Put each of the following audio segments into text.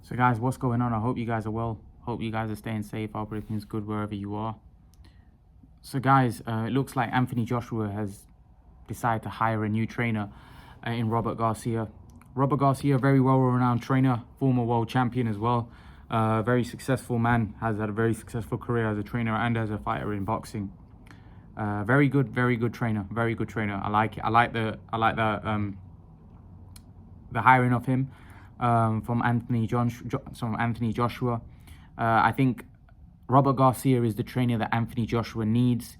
So guys, what's going on? I hope you guys are well. Hope you guys are staying safe. Hope everything's good wherever you are. So guys, it looks like Anthony Joshua has decided to hire a new trainer in Robert Garcia. Robert Garcia, very well-renowned trainer, former world champion as well. Very successful man, has had a very successful career as a trainer and as a fighter in boxing. Very good trainer. Very good trainer. I like it. I like the hiring of him from Anthony Joshua. I think Robert Garcia is the trainer that Anthony Joshua needs.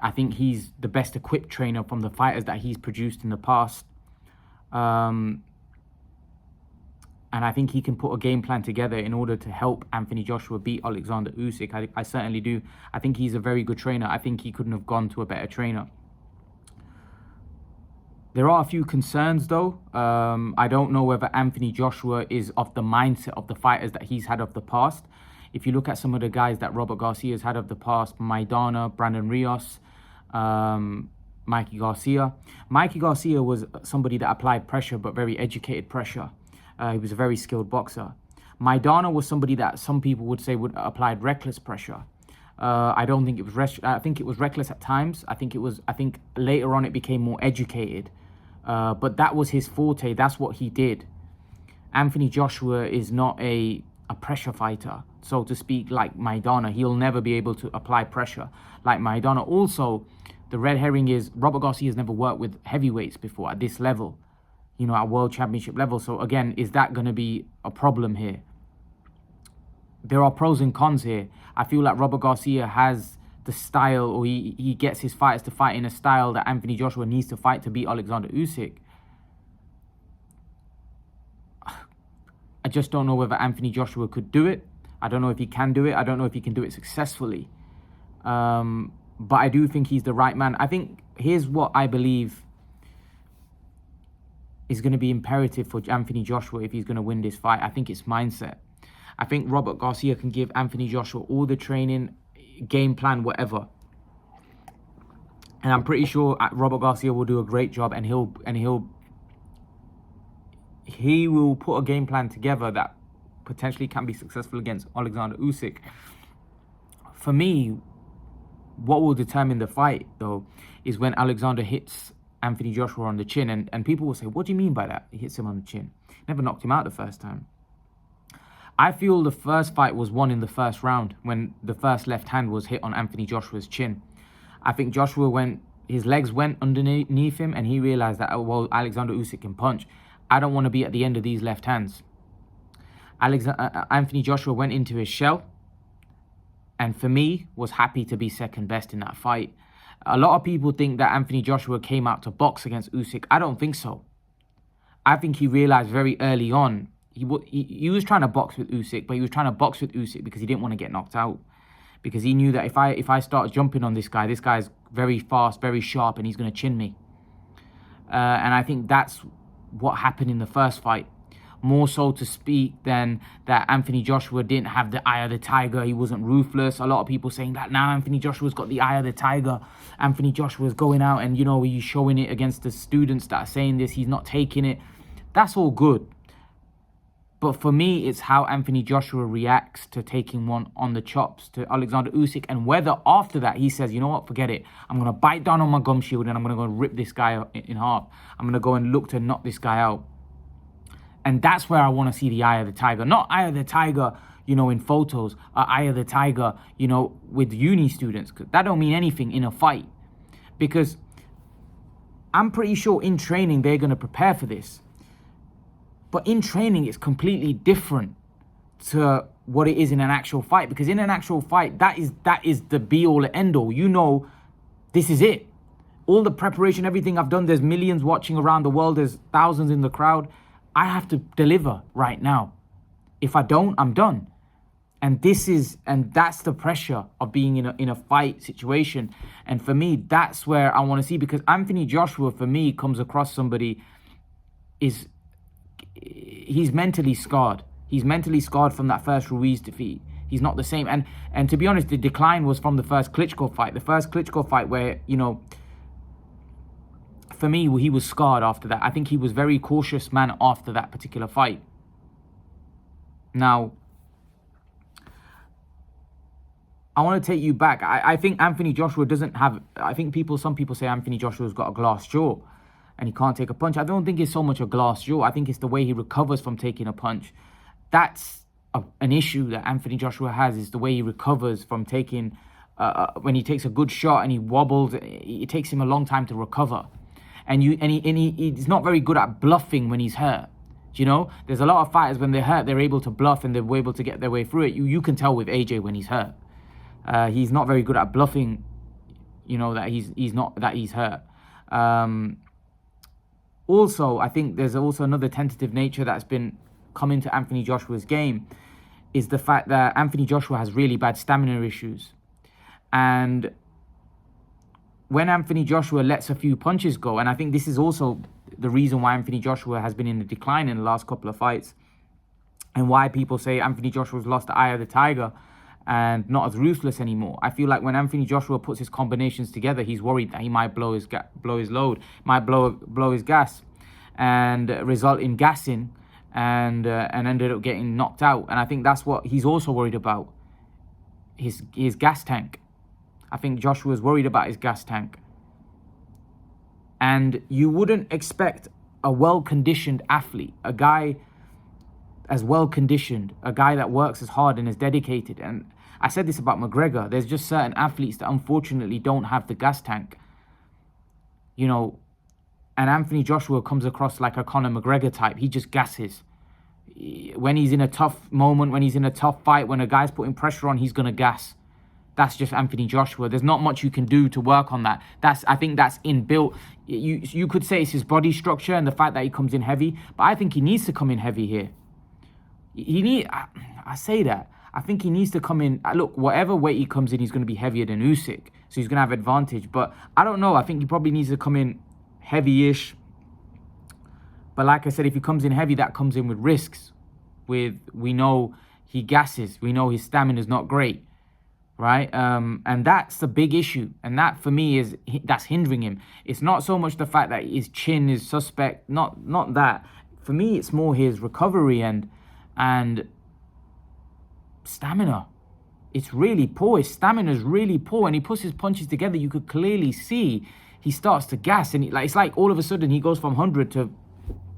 I think he's the best equipped trainer from the fighters that he's produced in the past. And I think he can put a game plan together in order to help Anthony Joshua beat Oleksandr Uysk. I certainly do. I think he's a very good trainer. I think he couldn't have gone to a better trainer. There are a few concerns though. I don't know whether Anthony Joshua is of the mindset of the fighters that he's had of the past. If you look at some of the guys that Robert Garcia has had of the past, Maidana, Brandon Rios, Mikey Garcia. Mikey Garcia was somebody that applied pressure, but very educated pressure. He was a very skilled boxer. Maidana was somebody that some people would say would applied reckless pressure. I don't think it was. I think it was reckless at times. I think later on it became more educated. But that was his forte. That's what he did. Anthony Joshua is not a pressure fighter, so to speak, like Maidana. He'll never be able to apply pressure like Maidana. Also, the red herring is Robert Garcia has never worked with heavyweights before at this level, you know, at world championship level. So again, is that going to be a problem here? There are pros and cons here. I feel like Robert Garcia has the style, or he gets his fighters to fight in a style that Anthony Joshua needs to fight to beat Oleksandr Uysk. I just don't know whether Anthony Joshua could do it. I don't know if he can do it. I don't know if he can do it successfully. But I do think he's the right man. I think here's what I believe is going to be imperative for Anthony Joshua if he's going to win this fight. I think it's mindset. I think Robert Garcia can give Anthony Joshua all the training, game plan, whatever. And I'm pretty sure Robert Garcia will do a great job, and he will put a game plan together that potentially can be successful against Oleksandr Uysk. For me, what will determine the fight, though, is when Alexander hits Anthony Joshua on the chin. And people will say, what do you mean by that? He hits him on the chin. Never knocked him out the first time. I feel the first fight was won in the first round when the first left hand was hit on Anthony Joshua's chin. I think his legs went underneath him, and he realized that, oh, well, Oleksandr Uysk can punch. I don't want to be at the end of these left hands. Anthony Joshua went into his shell, and for me, was happy to be second best in that fight. A lot of people think that Anthony Joshua came out to box against Usyk. I don't think so. I think he realized very early on, he was trying to box with Usyk, but he was trying to box with Usyk because he didn't want to get knocked out. Because he knew that if I start jumping on this guy's very fast, very sharp, and he's going to chin me. And I think that's what happened in the first fight. More so to speak than that Anthony Joshua didn't have the eye of the tiger. He wasn't ruthless. A lot of people saying that now Anthony Joshua's got the eye of the tiger. Anthony Joshua's going out and, you know, he's showing it against the students that are saying this. He's not taking it. That's all good. But for me, it's how Anthony Joshua reacts to taking one on the chops to Oleksandr Usyk, and whether after that he says, you know what, forget it. I'm going to bite down on my gum shield and I'm going to go and rip this guy in half. I'm going to go and look to knock this guy out. And that's where I want to see the eye of the tiger. Not eye of the tiger, you know, in photos. Eye of the tiger, you know, with uni students. That don't mean anything in a fight. Because I'm pretty sure in training they're going to prepare for this. But in training, it's completely different to what it is in an actual fight. Because in an actual fight, that is the be-all and end-all. You know, this is it. All the preparation, everything I've done, there's millions watching around the world. There's thousands in the crowd. I have to deliver right now. If I don't, I'm done. And that's the pressure of being in a fight situation. And for me, that's where I want to see. Because Anthony Joshua, for me, comes across somebody he's mentally scarred. He's mentally scarred from that first Ruiz defeat. He's not the same. And to be honest, the decline was from the first Klitschko fight. The first Klitschko fight where, you know, for me, he was scarred after that. I think he was very cautious man after that particular fight. Now, I want to take you back. I think Anthony Joshua doesn't have. I think some people say Anthony Joshua's got a glass jaw, and he can't take a punch. I don't think it's so much a glass jaw. I think it's the way he recovers from taking a punch. That's an issue that Anthony Joshua has. Is the way he recovers from taking. When he takes a good shot and he wobbles, it takes him a long time to recover, and he's not very good at bluffing when he's hurt. You know, there's a lot of fighters when they're hurt, they're able to bluff and they're able to get their way through it. You can tell with AJ when he's hurt. He's not very good at bluffing, you know, that he's hurt. Also, I think there's also another tentative nature that's been come into Anthony Joshua's game, is the fact that Anthony Joshua has really bad stamina issues. And when Anthony Joshua lets a few punches go, and I think this is also the reason why Anthony Joshua has been in a decline in the last couple of fights, and why people say Anthony Joshua's lost the eye of the tiger and not as ruthless anymore. I feel like when Anthony Joshua puts his combinations together, he's worried that he might blow his load, might blow his gas, and result in gassing, and ended up getting knocked out. And I think that's what he's also worried about, his gas tank. I think Joshua's worried about his gas tank. And you wouldn't expect a well-conditioned athlete, a guy as well-conditioned, a guy that works as hard and is dedicated. And I said this about McGregor. There's just certain athletes that unfortunately don't have the gas tank. You know, and Anthony Joshua comes across like a Conor McGregor type. He just gasses. When he's in a tough moment, when he's in a tough fight, when a guy's putting pressure on, he's going to gas. That's just Anthony Joshua. There's not much you can do to work on that. I think that's inbuilt. You could say it's his body structure and the fact that he comes in heavy, but I think he needs to come in heavy here. I say that. I think he needs to come in. Look, whatever weight he comes in, he's going to be heavier than Usyk, so he's going to have advantage. But I don't know. I think he probably needs to come in heavy-ish. But like I said, if he comes in heavy, that comes in with risks. We know he gasses. We know his stamina is not great. Right, and that's the big issue, and that for me that's hindering him. It's not so much the fact that his chin is suspect, not that. For me, it's more his recovery and stamina. It's really poor. His stamina is really poor, and he puts his punches together. You could clearly see he starts to gas, and it's like all of a sudden he goes from 100 to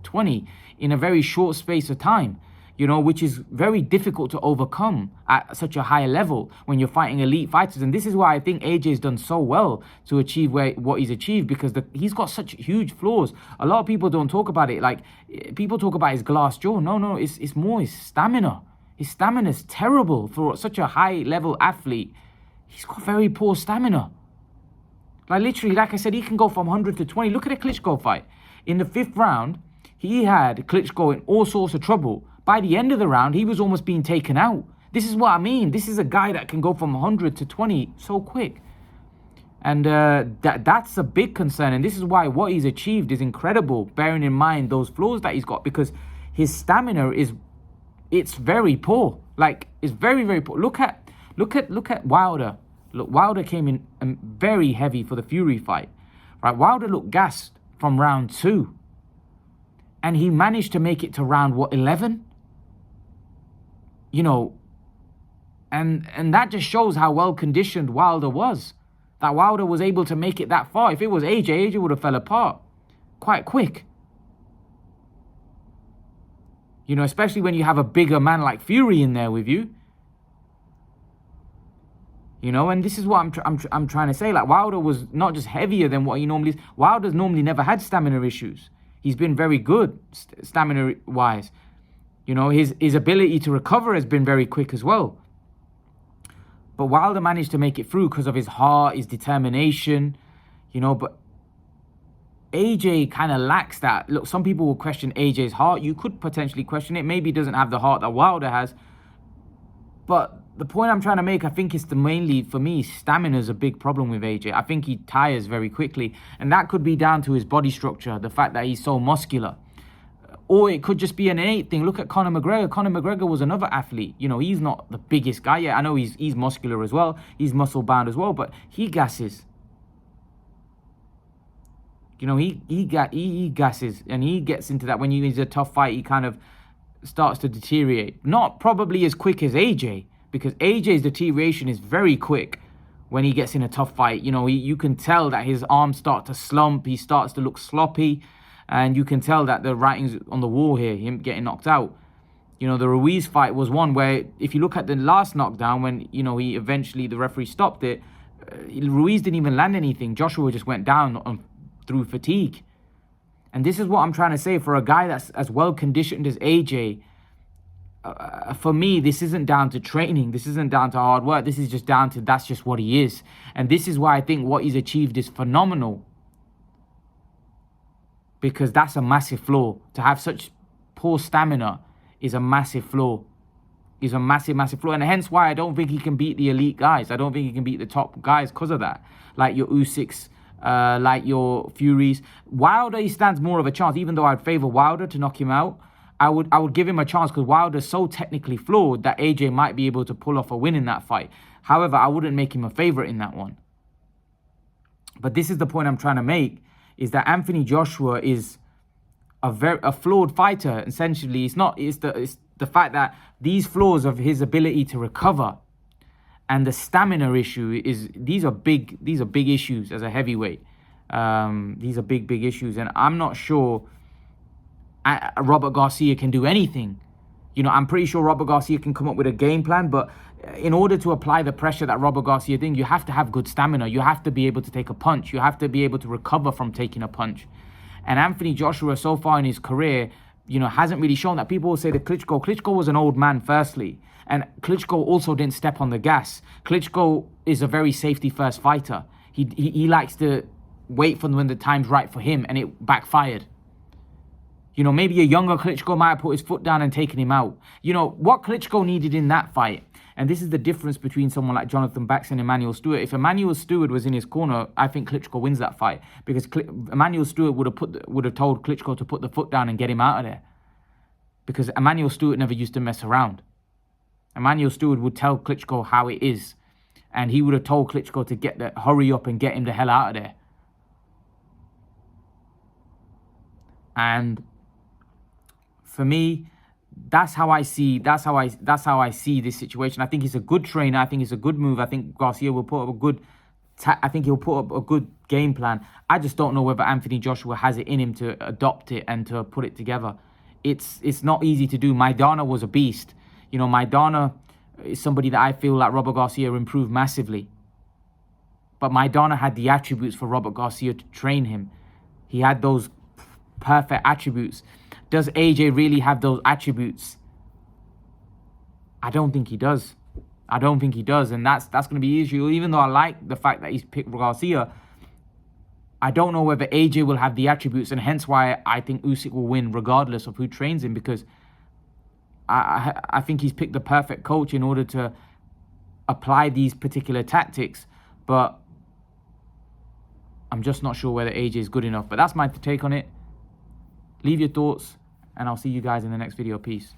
20 in a very short space of time. You know, which is very difficult to overcome at such a high level when you're fighting elite fighters. And this is why I think AJ's done so well to achieve what he's achieved, because he's got such huge flaws. A lot of people don't talk about it. Like, people talk about his glass jaw. No, it's more his stamina. His stamina is terrible for such a high-level athlete. He's got very poor stamina. Like, literally, like I said, he can go from 100 to 20. Look at the Klitschko fight. In the 5th round, he had Klitschko in all sorts of trouble. By the end of the round, he was almost being taken out. This is what I mean. This is a guy that can go from 100 to 20 so quick. And that's a big concern. And this is why what he's achieved is incredible, bearing in mind those flaws that he's got, because his stamina it's very poor. Like, it's very, very poor. Look at Wilder. Look, Wilder came in very heavy for the Fury fight. Right? Wilder looked gassed from round 2. And he managed to make it to round, 11? You know, and that just shows how well-conditioned Wilder was. That Wilder was able to make it that far. If it was AJ would have fell apart quite quick. You know, especially when you have a bigger man like Fury in there with you. You know, and this is what I'm trying to say. Like, Wilder was not just heavier than what he normally is. Wilder's normally never had stamina issues. He's been very good stamina-wise. You know, his ability to recover has been very quick as well. But Wilder managed to make it through because of his heart, his determination, you know. But AJ kind of lacks that. Look, some people will question AJ's heart. You could potentially question it. Maybe he doesn't have the heart that Wilder has. But the point I'm trying to make, I think it's mainly, for me, stamina is a big problem with AJ. I think he tires very quickly. And that could be down to his body structure, the fact that he's so muscular. Or it could just be an innate thing. Look at Conor McGregor. Conor McGregor was another athlete. You know, he's not the biggest guy yet. I know he's muscular as well. He's muscle-bound as well. But he gasses. You know, he gasses. And he gets into that. When he's a tough fight, he kind of starts to deteriorate. Not probably as quick as AJ, because AJ's deterioration is very quick when he gets in a tough fight. You know, you can tell that his arms start to slump, he starts to look sloppy, and you can tell that the writing's on the wall here, him getting knocked out. You know, the Ruiz fight was one where, if you look at the last knockdown, when, you know, he eventually, the referee stopped it, Ruiz didn't even land anything. Joshua just went down through fatigue. And this is what I'm trying to say, for a guy that's as well conditioned as AJ, for me, this isn't down to training. This isn't down to hard work. This is just down to, that's just what he is. And this is why I think what he's achieved is phenomenal. Because that's a massive flaw. To have such poor stamina is a massive flaw. Is a massive, massive flaw. And hence why I don't think he can beat the elite guys. I don't think he can beat the top guys because of that. Like your Usyks, like your Furies. Wilder, he stands more of a chance. Even though I'd favour Wilder to knock him out, I would give him a chance, because Wilder's so technically flawed that AJ might be able to pull off a win in that fight. However, I wouldn't make him a favourite in that one. But this is the point I'm trying to make, is that Anthony Joshua is a flawed fighter. Essentially, it's the fact that these flaws of his ability to recover and the stamina issue these are big issues as a heavyweight. These are big issues, and I'm not sure Robert Garcia can do anything. You know, I'm pretty sure Robert Garcia can come up with a game plan, but in order to apply the pressure that Robert Garcia did, you have to have good stamina. You have to be able to take a punch. You have to be able to recover from taking a punch. And Anthony Joshua, so far in his career, you know, hasn't really shown that. People will say that Klitschko was an old man, firstly. And Klitschko also didn't step on the gas. Klitschko is a very safety-first fighter. He likes to wait for when the time's right for him, and it backfired. You know, maybe a younger Klitschko might have put his foot down and taken him out. You know, what Klitschko needed in that fight, and this is the difference between someone like Jonathan Bax and Emmanuel Stewart. If Emmanuel Stewart was in his corner, I think Klitschko wins that fight, because Emmanuel Stewart would have told Klitschko to put the foot down and get him out of there. Because Emmanuel Stewart never used to mess around. Emmanuel Stewart would tell Klitschko how it is, and he would have told Klitschko to hurry up and get him the hell out of there. And for me, that's how I see this situation. I think he's a good trainer. I think it's a good move. I think Garcia will put up he'll put up a good game plan. I just don't know whether Anthony Joshua has it in him to adopt it and to put it together. It's not easy to do. Maidana was a beast. You know, Maidana is somebody that I feel like Robert Garcia improved massively. But Maidana had the attributes for Robert Garcia to train him. He had those perfect attributes. Does AJ really have those attributes? I don't think he does. I don't think he does. And that's going to be the issue. Even though I like the fact that he's picked Garcia, I don't know whether AJ will have the attributes, and hence why I think Usyk will win regardless of who trains him, because I think he's picked the perfect coach in order to apply these particular tactics. But I'm just not sure whether AJ is good enough. But that's my take on it. Leave your thoughts, and I'll see you guys in the next video. Peace.